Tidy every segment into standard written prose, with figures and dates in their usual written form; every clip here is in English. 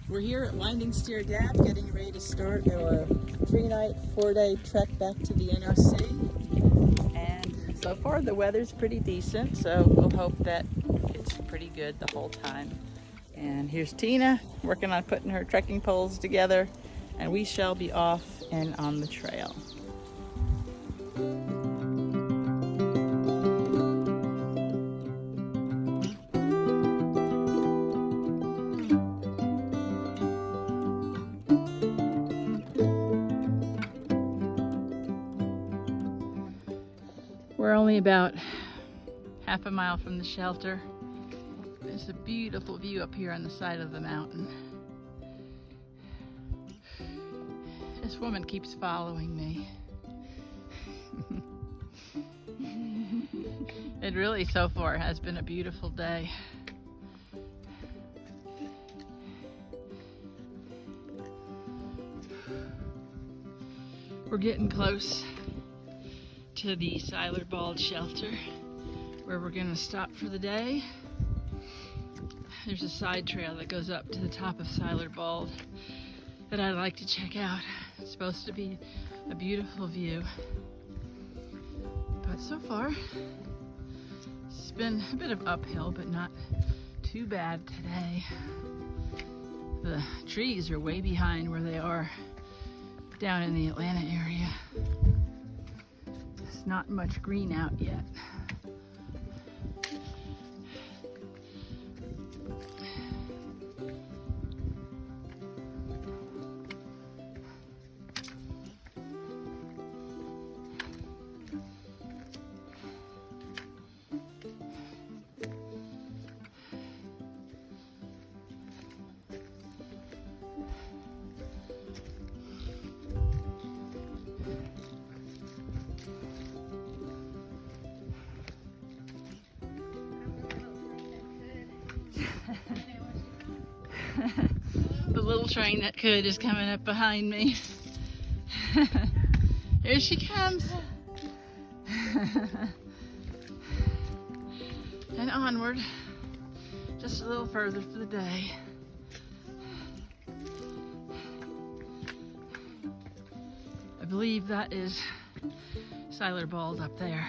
We're here at Winding Stair Gap, getting ready to start our 3-night, 4-day trek back to the NOC. And so far the weather's pretty decent, so we'll hope that it's pretty good the whole time. And here's Tina working on putting her trekking poles together, and we shall be off and on the trail. We're only about half a mile from the shelter. There's a beautiful view up here on the side of the mountain. This woman keeps following me. It really so far has been a beautiful day. We're getting close to the Siler Bald shelter where we're gonna stop for the day. There's a side trail that goes up to the top of Siler Bald that I'd like to check out. It's supposed to be a beautiful view, but so far it's been a bit of uphill, but not too bad today. The trees are way behind where they are down in the Atlanta area. There's not much green out yet. The little train that could is coming up behind me. Here she comes. And onward, just a little further for the day. I believe that is Siler Bald up there.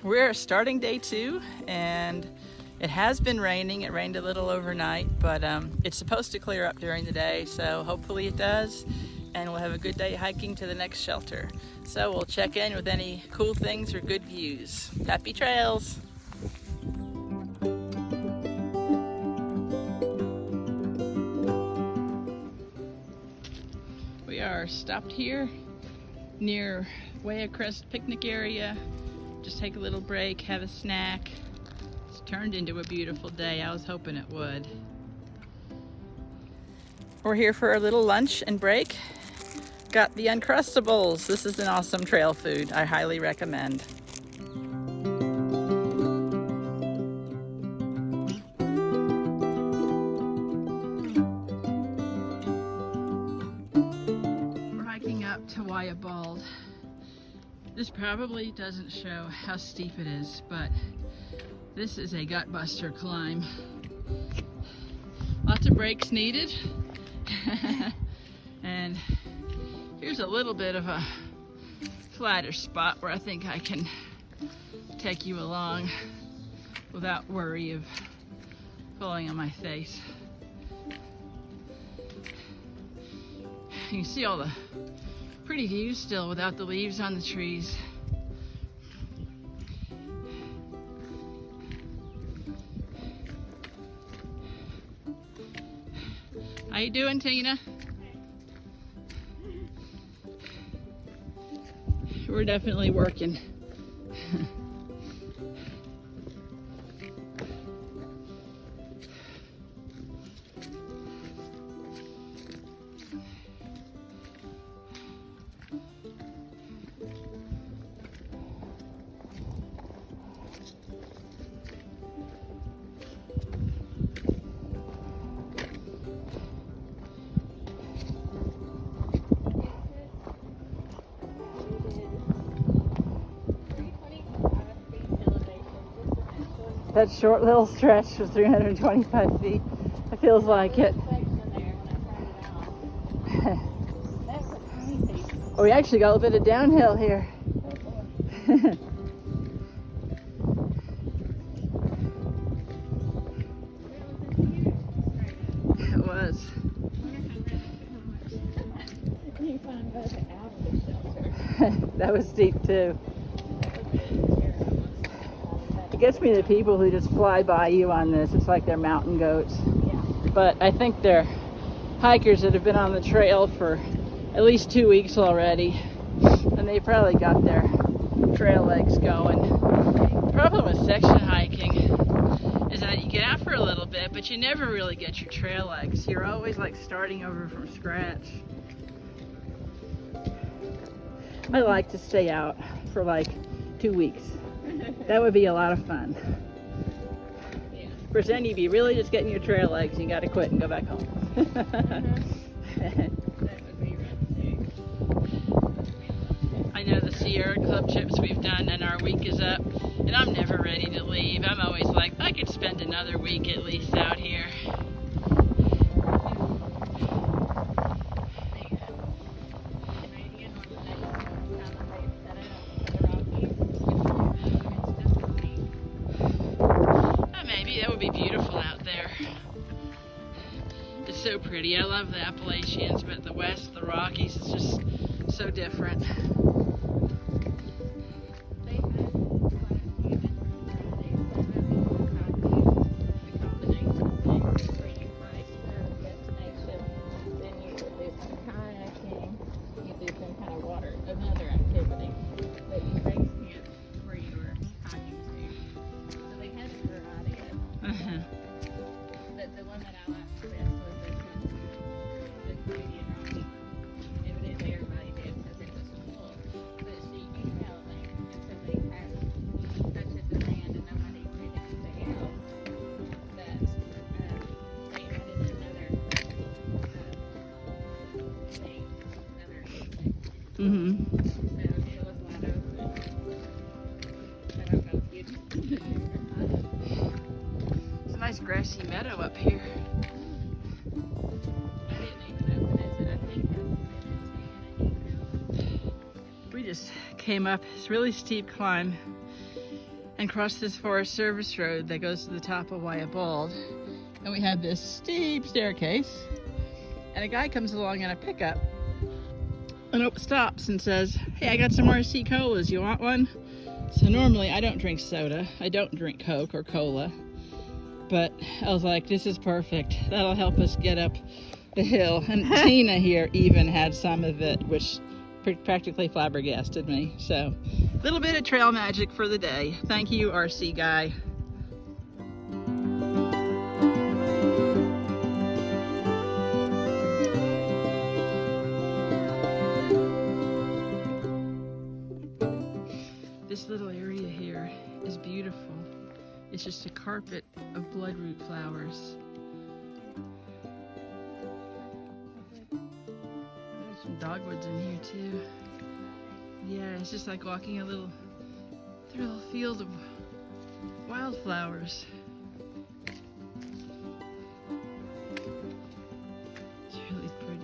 We're starting day 2, and it has been raining. It rained a little overnight, but it's supposed to clear up during the day, so hopefully it does, and we'll have a good day hiking to the next shelter. So we'll check in with any cool things or good views. Happy trails! We are stopped here near Waya Crest picnic area. Just take a little break, have a snack. It's turned into a beautiful day. I was hoping it would. We're here for a little lunch and break. Got the Uncrustables. This is an awesome trail food. I highly recommend. We're hiking up to Waya Bald. This probably doesn't show how steep it is, but this is a gut buster climb. Lots of brakes needed. And here's a little bit of a flatter spot where I think I can take you along without worry of falling on my face. You can see all the pretty views still without the leaves on the trees. How you doing, Tina? We're definitely working. That short little stretch was 325 feet. It feels like it. Oh, we actually got a bit of downhill here. It was. That was steep too. It gets me the people who just fly by you on this. It's like they're mountain goats. But I think they're hikers that have been on the trail for at least 2 weeks already. And they probably got their trail legs going. The problem with section hiking is that you get out for a little bit, but you never really get your trail legs. You're always like starting over from scratch. I like to stay out for like 2 weeks. That would be a lot of fun. Of course, then you'd be really just getting your trail legs and you got to quit and go back home. I know the Sierra Club trips we've done and our week is up, and I'm never ready to leave. I'm always like, I could spend another week at least out here. So pretty. I love the Appalachians, but the West, the Rockies, is just so different. It's a nice grassy meadow up here. We just came up this really steep climb and crossed this Forest Service road that goes to the top of Bald. And we had this steep staircase, and a guy comes along in a pickup and stops and says, "Hey, I got some RC colas, you want one?" So normally I don't drink soda, I don't drink Coke or cola, but I was like, this is perfect. That'll help us get up the hill. And Tina here even had some of it, which practically flabbergasted me. So a little bit of trail magic for the day. Thank you, RC guy. This little area here is beautiful. It's just a carpet of bloodroot flowers. There's some dogwoods in here too. Yeah, it's just like walking through a little field of wildflowers. It's really pretty.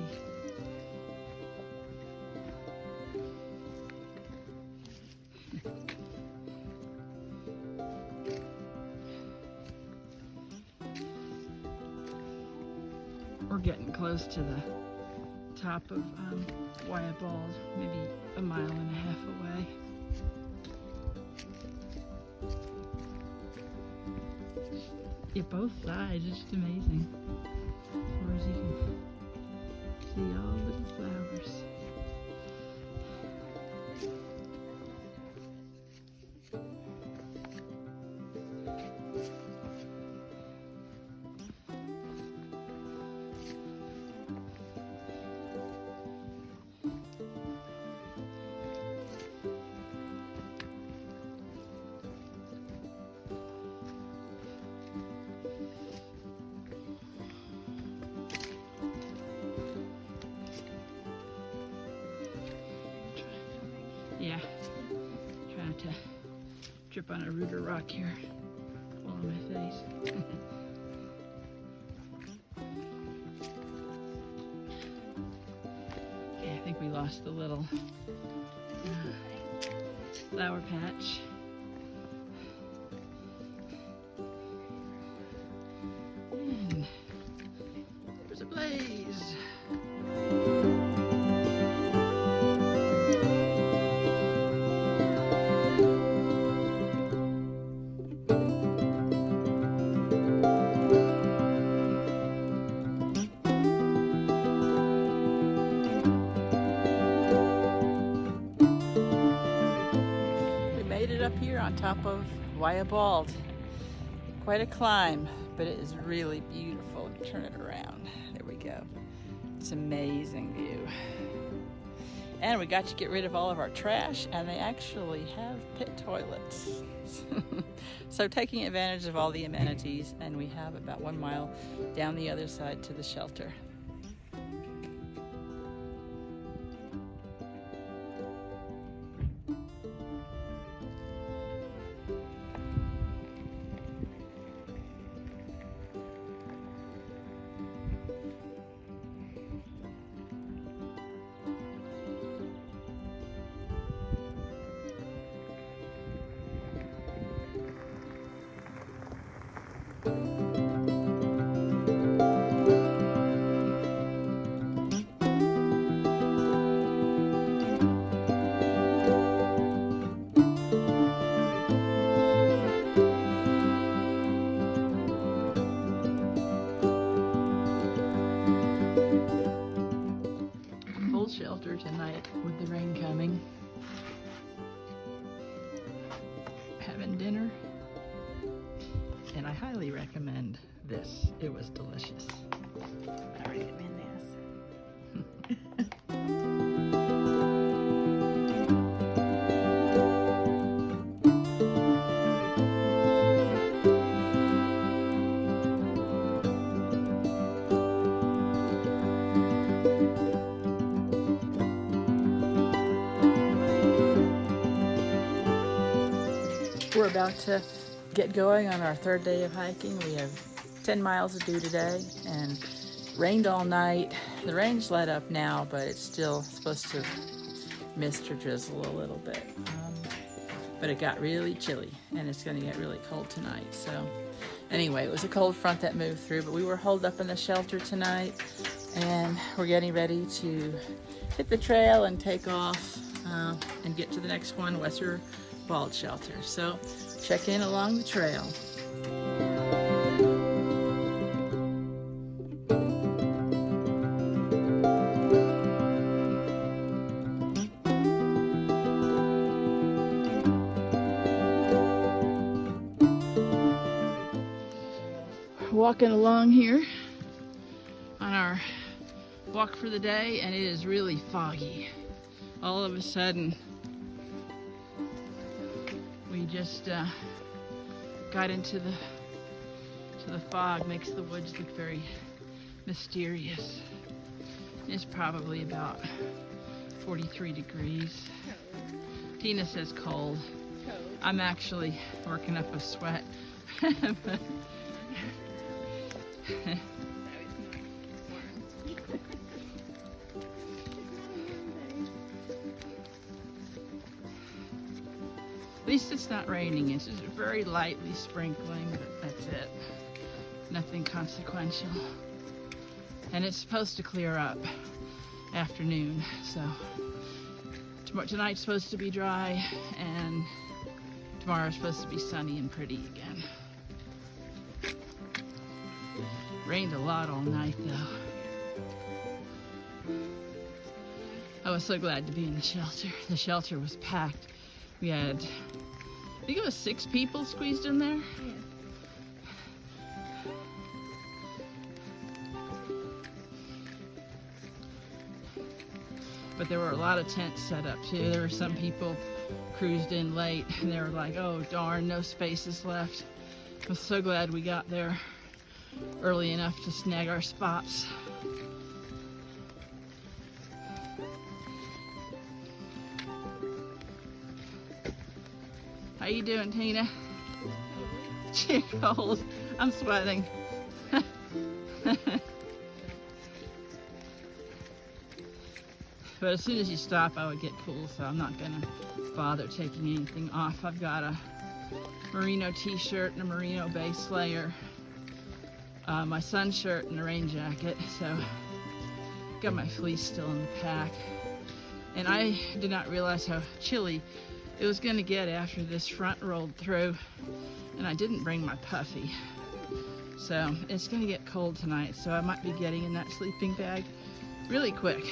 We're getting close to the top of Bald, maybe a mile and a half away. Yeah, both sides, it's just amazing. As far as you can see all the flowers. Yeah, trying to trip on a root or rock here while on my face. Okay, I think we lost the little flower patch. And there's a blaze. Up here on top of Bald. Quite a climb, but it is really beautiful. Let me turn it around. There we go. It's an amazing view. And we got to get rid of all of our trash, and they actually have pit toilets. So taking advantage of all the amenities, and we have about 1 mile down the other side to the shelter. Shelter tonight with the rain coming. Having dinner, and I highly recommend this. It was delicious. I recommend this. We're about to get going on our 3rd day of hiking. We have 10 miles to do today, and rained all night. The rain's let up now, but it's still supposed to mist or drizzle a little bit. But it got really chilly, and it's going to get really cold tonight. So anyway, it was a cold front that moved through, but we were holed up in the shelter tonight, and we're getting ready to hit the trail and take off and get to the next one, Bald Shelter. So check in along the trail. Walking along here on our walk for the day, and it is really foggy. All of a sudden we just got into the fog. Makes the woods look very mysterious. It's probably about 43 degrees. Tina says cold. I'm actually working up a sweat. At least it's not raining. It's just very lightly sprinkling, but that's it. Nothing consequential. And it's supposed to clear up afternoon, so tonight's supposed to be dry, and tomorrow's supposed to be sunny and pretty again. Rained a lot all night though. I was so glad to be in the shelter. The shelter was packed. We had, I think it was 6 people squeezed in there. Yeah. But there were a lot of tents set up too. There were some people cruised in late and they were like, oh darn, no spaces left. I'm so glad we got there early enough to snag our spots. How you doing, Tina? Too cold. I'm sweating. But as soon as you stop, I would get cool, so I'm not gonna bother taking anything off. I've got a merino t-shirt and a merino base layer, my sun shirt and a rain jacket, so got my fleece still in the pack. And I did not realize how chilly it was gonna get after this front rolled through, and I didn't bring my puffy. So it's gonna get cold tonight, so I might be getting in that sleeping bag really quick.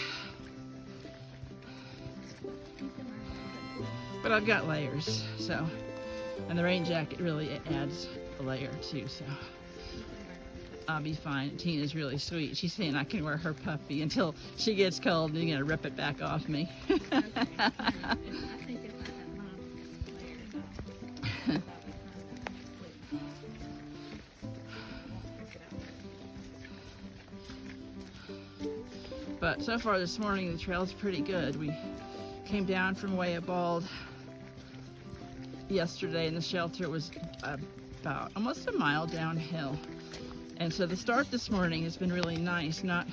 But I've got layers, so, and the rain jacket really adds a layer too, so I'll be fine. Tina's really sweet. She's saying I can wear her puffy until she gets cold and you're gonna rip it back off me. But so far this morning, the trail's pretty good. We came down from way above yesterday, and the shelter was about almost a mile downhill. And so the start this morning has been really nice, not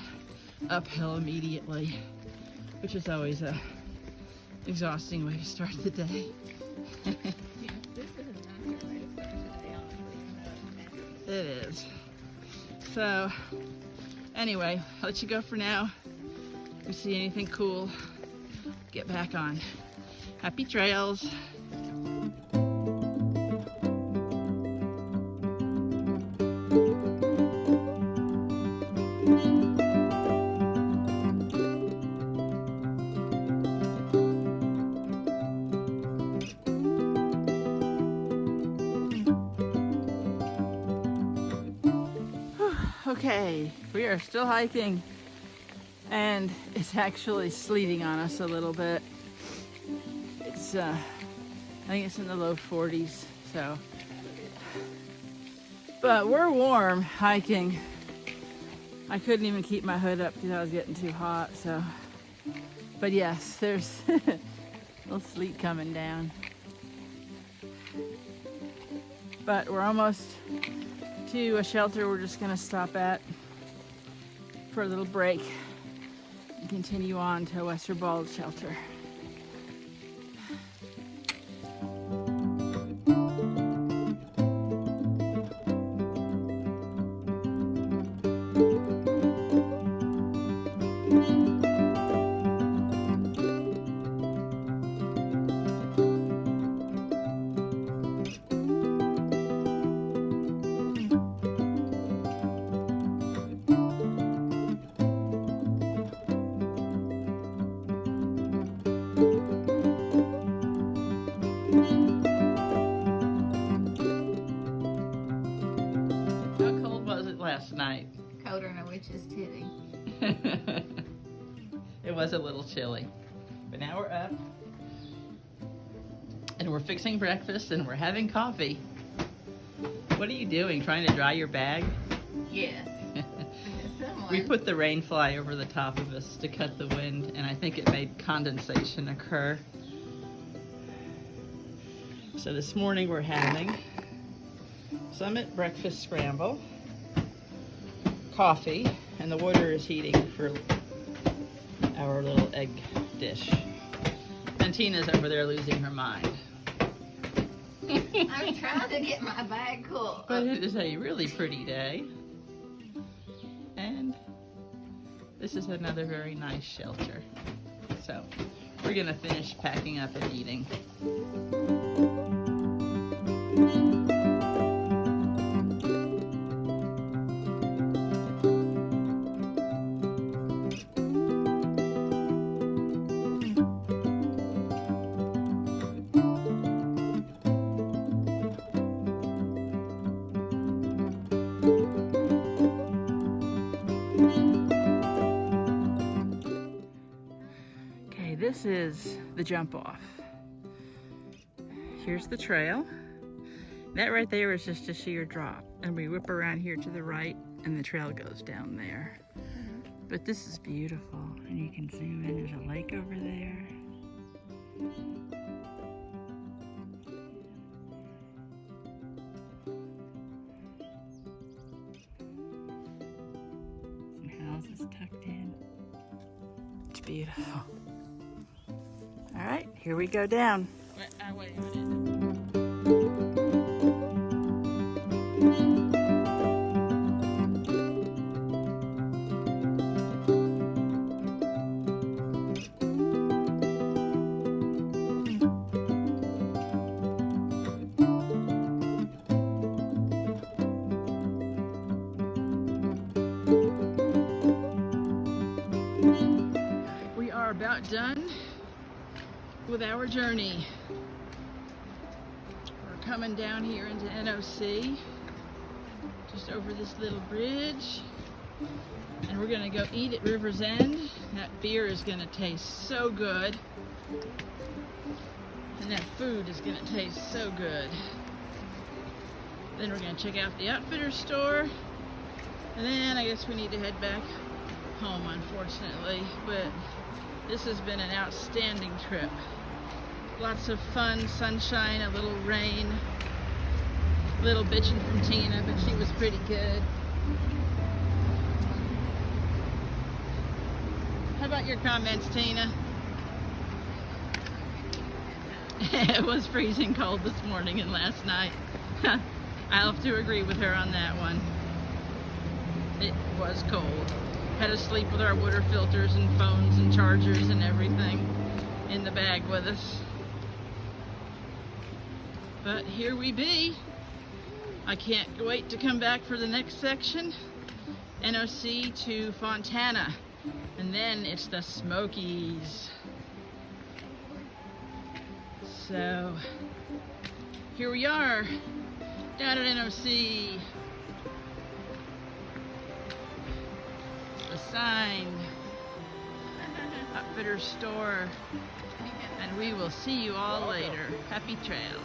uphill immediately, which is always a exhausting way to start the day. It is. So anyway, I'll let you go for now. If you see anything cool, get back on. Happy trails. Okay, we are still hiking, and it's actually sleeting on us a little bit. It's I think it's in the low 40s, so, but we're warm hiking. I couldn't even keep my hood up because I was getting too hot, so, but yes, there's a little sleet coming down, but we're almost to a shelter we're just gonna stop at for a little break and continue on to Western Bald Shelter. Last night. Colder than a witch's titty. It was a little chilly, but now we're up and we're fixing breakfast and we're having coffee. What are you doing? Trying to dry your bag? Yes. We put the rain fly over the top of us to cut the wind, and I think it made condensation occur. So this morning we're having Summit Breakfast Scramble, coffee, and the water is heating for our little egg dish. And Tina's over there losing her mind. I'm trying to get my bag cool. But it is a really pretty day. And this is another very nice shelter. So we're gonna finish packing up and eating. This is the jump off. Here's the trail. That right there is just a sheer drop, and we whip around here to the right and the trail goes down there. But this is beautiful, and you can zoom in. There's a lake over there. beautiful. All right, here we go down. Wait a minute. We are about done with our journey. We're coming down here into NOC, just over this little bridge, and we're gonna go eat at River's End. That beer is gonna taste so good, and that food is gonna taste so good. Then we're gonna check out the outfitter store, and then I guess we need to head back home, unfortunately, but this has been an outstanding trip. Lots of fun, sunshine, a little rain, a little bitching from Tina, but she was pretty good. How about your comments, Tina? It was freezing cold this morning and last night. I'll have to agree with her on that one. It was cold. Had to sleep with our water filters and phones and chargers and everything in the bag with us. But here we be. I can't wait to come back for the next section, NOC to Fontana, and then it's the Smokies. So here we are down at NOC. The sign, outfitter store, and we will see you all later. Happy trails.